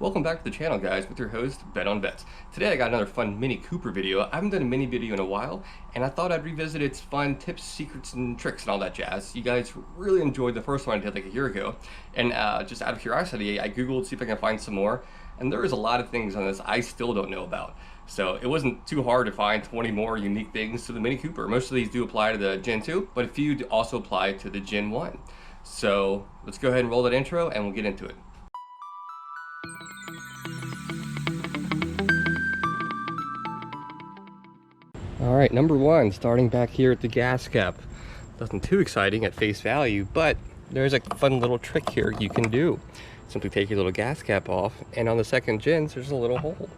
Welcome back to the channel, guys, with your host, Bet on Bets. Today I got another fun Mini Cooper video. I haven't done a mini video in a while, and I thought I'd revisit its fun tips, secrets, and tricks and all that jazz. You guys really enjoyed the first one I did like a year ago, and just out of curiosity, I googled to see if I can find some more, and there is a lot of things on this I still don't know about. So it wasn't too hard to find 20 more unique things to the Mini Cooper. Most of these do apply to the Gen 2, but a few do also apply to the Gen 1. So let's go ahead and roll that intro, and we'll get into it. All right, number one, starting back here at the gas cap. Nothing too exciting at face value, but there's a fun little trick here you can do. Simply take your little gas cap off, and on the second gens, there's a little hole.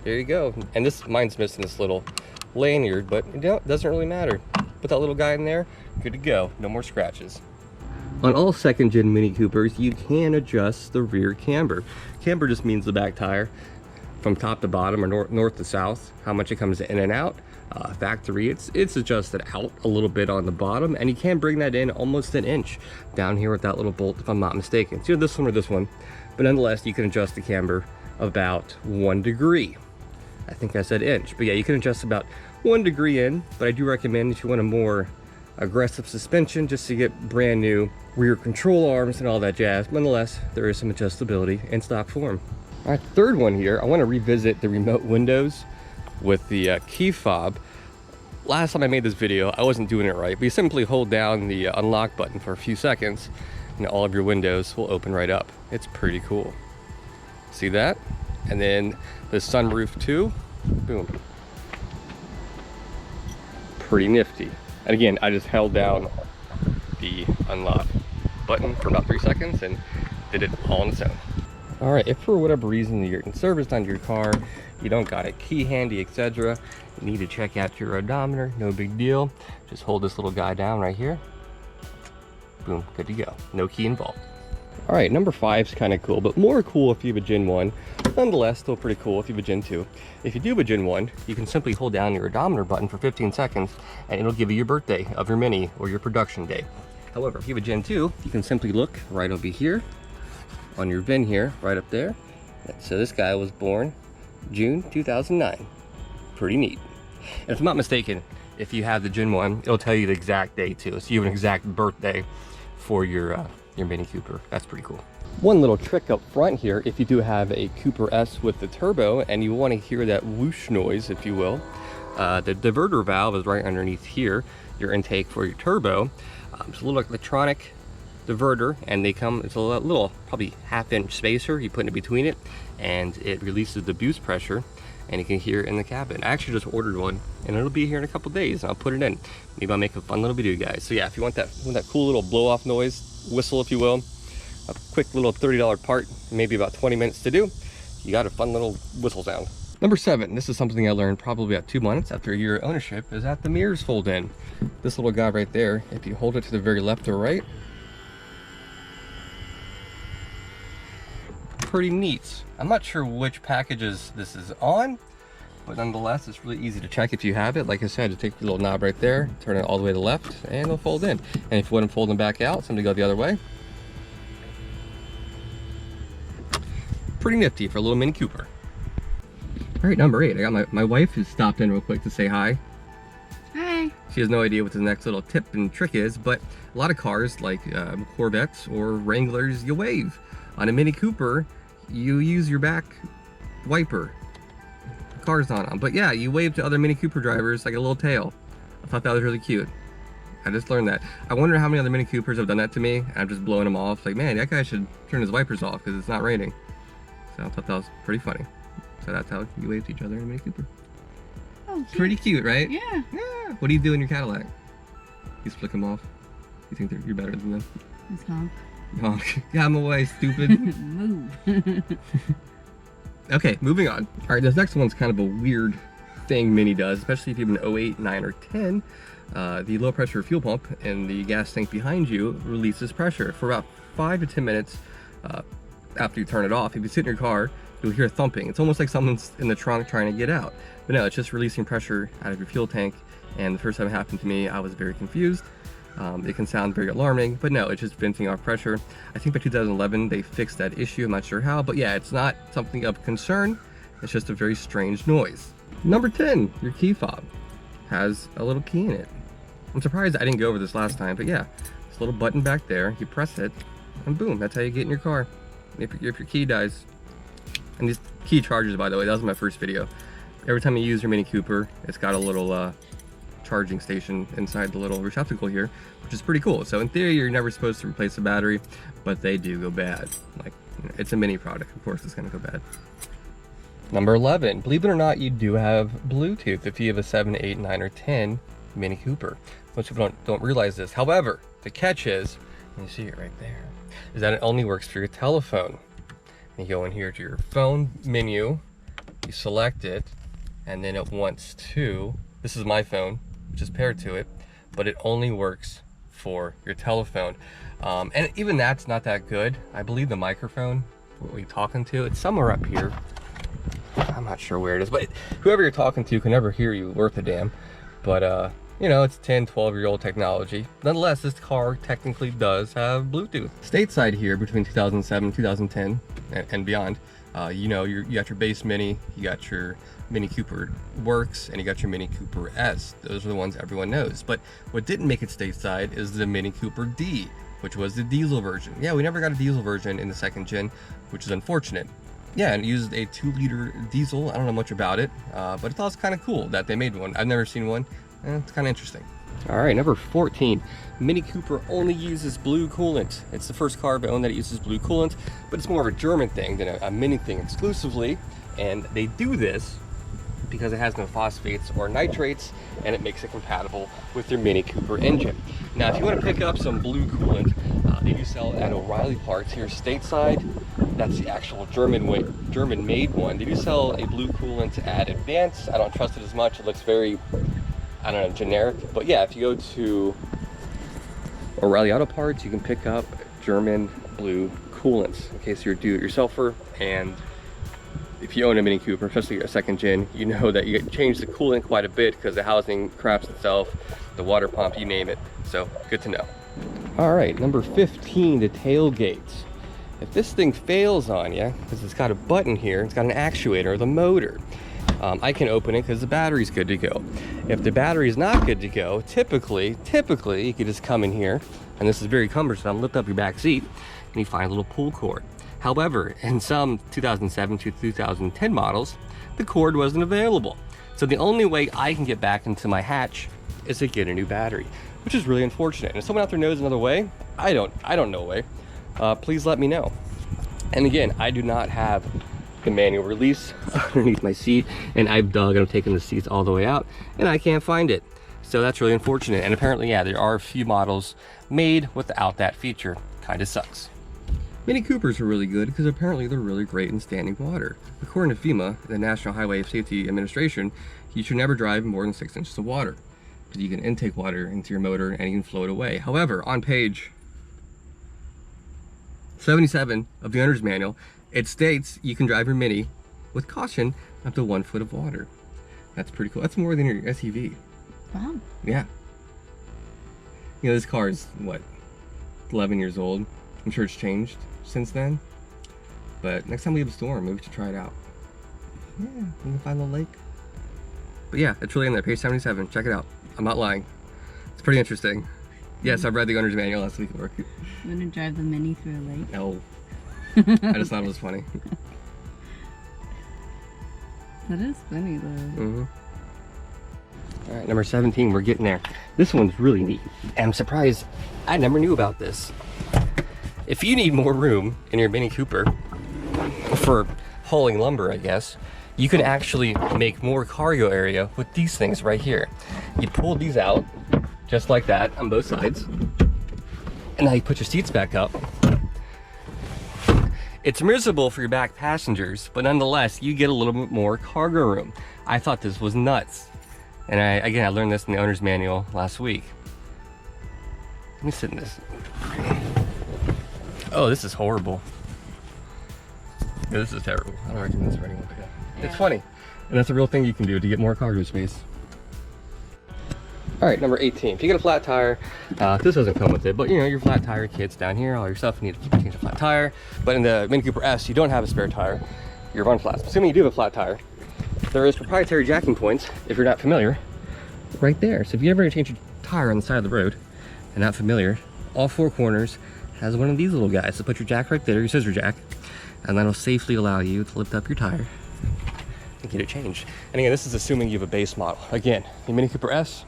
There you go. And mine's missing this little lanyard, but you know, it doesn't really matter. Put that little guy in there, good to go. No more scratches. On all second gen Mini Coopers, you can adjust the rear camber. Camber just means the back tire from top to bottom or north to south, how much it comes in and out. Factory, it's adjusted out a little bit on the bottom, and you can bring that in almost an inch down here with that little bolt, if I'm not mistaken. So this one or this one, but nonetheless, you can adjust the camber about 1 degree. I think I said inch, but yeah, you can adjust about 1 degree in, but I do recommend if you want a more aggressive suspension just to get brand new rear control arms and all that jazz. Nonetheless, there is some adjustability in stock form. All right, third one here, I want to revisit the remote windows with the key fob. Last time I made this video, I wasn't doing it right, but you simply hold down the unlock button for a few seconds and all of your windows will open right up. It's pretty cool. See that? And then the sunroof too, boom. Pretty nifty. And again, I just held down the unlock button for about 3 seconds and did it all on its own. All right, if for whatever reason you're in service on your car, you don't got a key handy, etc., you need to check out your odometer, no big deal. Just hold this little guy down right here. Boom, good to go. No key involved. All right, number 5 is kind of cool, but more cool if you have a Gen 1. Nonetheless, still pretty cool if you have a Gen 2. If you do have a Gen 1, you can simply hold down your odometer button for 15 seconds, and it'll give you your birthday of your Mini or your production day. However, if you have a Gen 2, you can simply look right over here on your VIN here, right up there. So this guy was born June 2009. Pretty neat. And if I'm not mistaken, if you have the Gen 1, it'll tell you the exact day too. So you have an exact birthday for your Mini Cooper. That's pretty cool. One little trick up front here, if you do have a Cooper S with the turbo and you want to hear that whoosh noise, if you will, the diverter valve is right underneath here, your intake for your turbo. It's a little electronic diverter, and they come, it's a little probably half-inch spacer you put in between it, and it releases the boost pressure, and you can hear it in the cabin. I actually just ordered one, and it'll be here in a couple days, and I'll put it in. Maybe I'll make a fun little video, guys. So yeah, if you want that cool little blow-off noise, whistle if you will, a quick little $30 part, maybe about 20 minutes to do, you got a fun little whistle sound. Number 7, this is something I learned probably about 2 months after a year of ownership, is that the mirrors fold in. This little guy right there, if you hold it to the very left or right, pretty neat. I'm not sure which packages this is on, but nonetheless, it's really easy to check if you have it. Like I said, just take the little knob right there, turn it all the way to the left, and it'll fold in. And if you want to fold them back out, simply go the other way. Pretty nifty for a little Mini Cooper. All right, number 8. I got my wife who stopped in real quick to say hi. Hi. She has no idea what the next little tip and trick is, but a lot of cars like Corvettes or Wranglers, you wave. On a Mini Cooper, you use your back wiper. The car's not on, but yeah, you wave to other Mini Cooper drivers like a little tail. I thought that was really cute. I just learned that. I wonder how many other Mini Coopers have done that to me, and I'm just blowing them off. Like, man, that guy should turn his wipers off because it's not raining. So I thought that was pretty funny. So that's how you wave to each other in a Mini Cooper. Oh, cute. Pretty cute, right? Yeah. Yeah. What do you do in your Cadillac? You just flick them off. You think you're better than them? It's honk. Honk. Get out of my way, stupid. Move. Okay, moving on. All right, this next one's kind of a weird thing Mini does, especially if you have an 08, 9, or 10. The low pressure fuel pump in the gas tank behind you releases pressure for about 5 to 10 minutes after you turn it off. If you sit in your car, you'll hear thumping. It's almost like someone's in the trunk trying to get out. But no, it's just releasing pressure out of your fuel tank. And the first time it happened to me, I was very confused. It can sound very alarming, but no, it's just venting off pressure. I think by 2011 they fixed that issue. I'm not sure how, but yeah, it's not something of concern. It's just a very strange noise. Number 10, your key fob has a little key in it. I'm surprised I didn't go over this last time, but yeah, this little button back there, you press it, and boom, that's how you get in your car if your key dies. And these key chargers, by the way, that was my first video. Every time you use your Mini Cooper, it's got a little charging station inside the little receptacle here, which is pretty cool. So in theory, you're never supposed to replace the battery, but they do go bad. Like, you know, it's a mini product, of course it's gonna go bad. Number 11, believe it or not, you do have Bluetooth if you have a 7, 8, 9, or 10 Mini Cooper. Most people don't realize this. However, the catch is, and you see it right there, is that it only works for your telephone. And you go in here to your phone menu, you select it, and then it wants to, this is my phone, which is paired to it, but it only works for your telephone. And even that's not that good. I believe the microphone, what we're talking to, it's somewhere up here. I'm not sure where it is, but whoever you're talking to can never hear you worth a damn. But you know, it's 10, 12-year-old technology. Nonetheless, this car technically does have Bluetooth. Stateside here between 2007, 2010, and beyond, you know, you got your base Mini, you got your Mini Cooper Works, and you got your Mini Cooper S. Those are the ones everyone knows. But what didn't make it stateside is the Mini Cooper D, which was the diesel version. Yeah, we never got a diesel version in the second gen, which is unfortunate. Yeah, and it used a 2-liter diesel. I don't know much about it, but I thought it's kind of cool that they made one. I've never seen one, and it's kind of interesting. All right, number 14. Mini Cooper only uses blue coolant. It's the first car I've owned that uses blue coolant, but it's more of a German thing than a Mini thing exclusively. And they do this because it has no phosphates or nitrates, and it makes it compatible with your Mini Cooper engine. Now, if you want to pick up some blue coolant, they do sell it at O'Reilly Parts here stateside. That's the actual German-made one. They do sell a blue coolant at Advance. I don't trust it as much. It looks very, I don't know, generic. But yeah, if you go to O'Reilly Auto Parts, you can pick up German blue coolants in case you're a do-it-yourselfer. And if you own a Mini Cooper, especially a second gen, you know that you change the coolant quite a bit because the housing craps itself, the water pump, you name it. So good to know. All right, number 15, the tailgates. If this thing fails on you, because it's got a button here, it's got an actuator, the motor, I can open it because the battery's good to go. If the battery's not good to go, typically, you could just come in here, and this is very cumbersome, lift up your back seat, and you find a little pull cord. However, in some 2007 to 2010 models, the cord wasn't available. So the only way I can get back into my hatch is to get a new battery, which is really unfortunate. And if someone out there knows another way, I don't know a way, please let me know. And again, I do not have the manual release underneath my seat, and I've dug and I've taken the seats all the way out, and I can't find it. So that's really unfortunate. And apparently, yeah, there are a few models made without that feature. Kind of sucks. Mini Coopers are really good because apparently they're really great in standing water. According to FEMA, the National Highway Safety Administration, you should never drive more than 6 inches of water, because you can intake water into your motor and you can float away. However, on page 77 of the owner's manual, it states you can drive your Mini with caution up to 1 foot of water. That's pretty cool. That's more than your SUV. Wow. Yeah. You know, this car is, what, 11 years old. I'm sure it's changed since then. But next time we have a storm, maybe we should try it out. Yeah, we can find a little lake. But yeah, it's really in there, page 77. Check it out. I'm not lying. It's pretty interesting. Yes, I've read the owner's manual last week at work. You want to drive the Mini through a lake? No. I just thought it was funny. That is funny though. Mm-hmm. All right, number 17, we're getting there. This one's really neat. And I'm surprised I never knew about this. If you need more room in your Mini Cooper for hauling lumber, I guess, you can actually make more cargo area with these things right here. You pull these out just like that on both sides, and now you put your seats back up. It's miserable for your back passengers, but nonetheless, you get a little bit more cargo room. I thought this was nuts. And I learned this in the owner's manual last week. Let me sit in this. Oh, this is horrible. This is terrible. I don't recommend this for anyone, but yeah. It's funny. And that's a real thing you can do to get more cargo space. All right, number 18. If you get a flat tire, this doesn't come with it, but you know, your flat tire kit's down here, all your stuff, you need to change a flat tire. But in the Mini Cooper S, you don't have a spare tire, your run flats. Assuming you do have a flat tire, there is proprietary jacking points, if you're not familiar, right there. So if you ever change your tire on the side of the road and not familiar, all four corners has one of these little guys. So put your jack right there, your scissor jack, and that'll safely allow you to lift up your tire and get it changed. And again, this is assuming you have a base model. Again, the Mini Cooper S,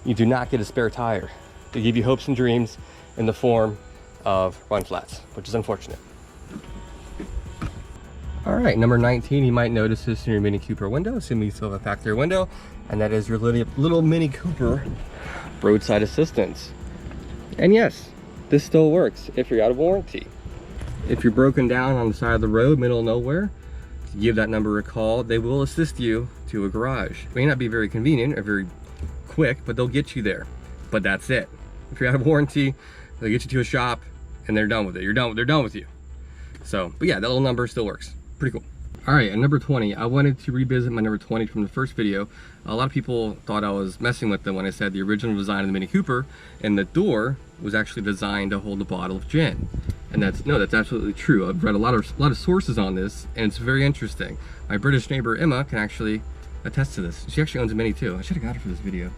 you do not get a spare tire. They give you hopes and dreams in the form of run flats, which is unfortunate. All right, number 19, you might notice this in your Mini Cooper window, assuming you still have a factory window, and that is your little Mini Cooper roadside assistance. And yes, this still works if you're out of warranty. If you're broken down on the side of the road, middle of nowhere, give that number a call. They will assist you to a garage. It may not be very convenient or very quick, but they'll get you there. But that's it. If you're out of warranty, they'll get you to a shop and they're done with it. They're done with you. So, but yeah, that little number still works. Pretty cool. All right, and number 20, I wanted to revisit my number 20 from the first video. A lot of people thought I was messing with them when I said the original design of the Mini Cooper and the door was actually designed to hold a bottle of gin. And that's absolutely true. I've read a lot of sources on this, and it's very interesting. My British neighbor Emma can actually attest to this. She actually owns a Mini too. I should have got her for this video.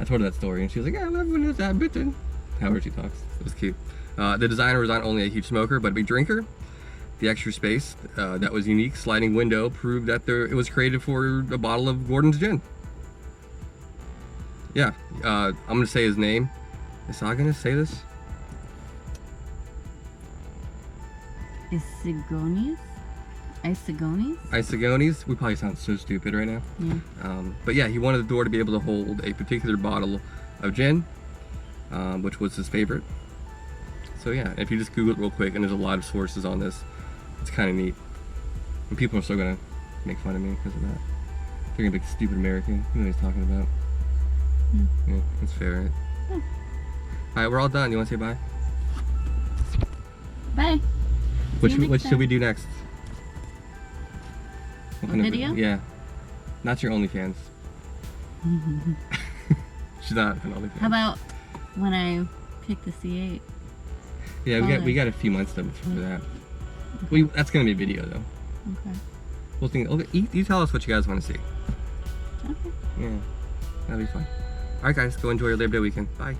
I told her that story, and she was like, "Yeah, everyone knows that Britain." However she talks, it was cute. The designer was not only a huge smoker, but a big drinker. The extra space that was unique sliding window proved that it was created for a bottle of Gordon's gin. Yeah, I'm gonna say his name. Is I gonna say this? Isagonis? We probably sound so stupid right now. Yeah. But yeah, he wanted the door to be able to hold a particular bottle of gin, which was his favorite. So yeah, if you just Google it real quick, and there's a lot of sources on this, it's kind of neat. And people are still gonna make fun of me because of that. They're gonna be like, stupid American. You know what he's talking about. Yeah, that's fair, right? All right, we're all done. You wanna say bye? Bye. What should we do next? A video? Yeah. Not your OnlyFans. She's not an OnlyFans. How about when I pick the C8? Yeah, we got a few months though before that. That's gonna be a video though. Okay. We'll think. Okay, you tell us what you guys want to see. Okay. Yeah, that'll be fun. All right, guys, go enjoy your Labor Day weekend. Bye.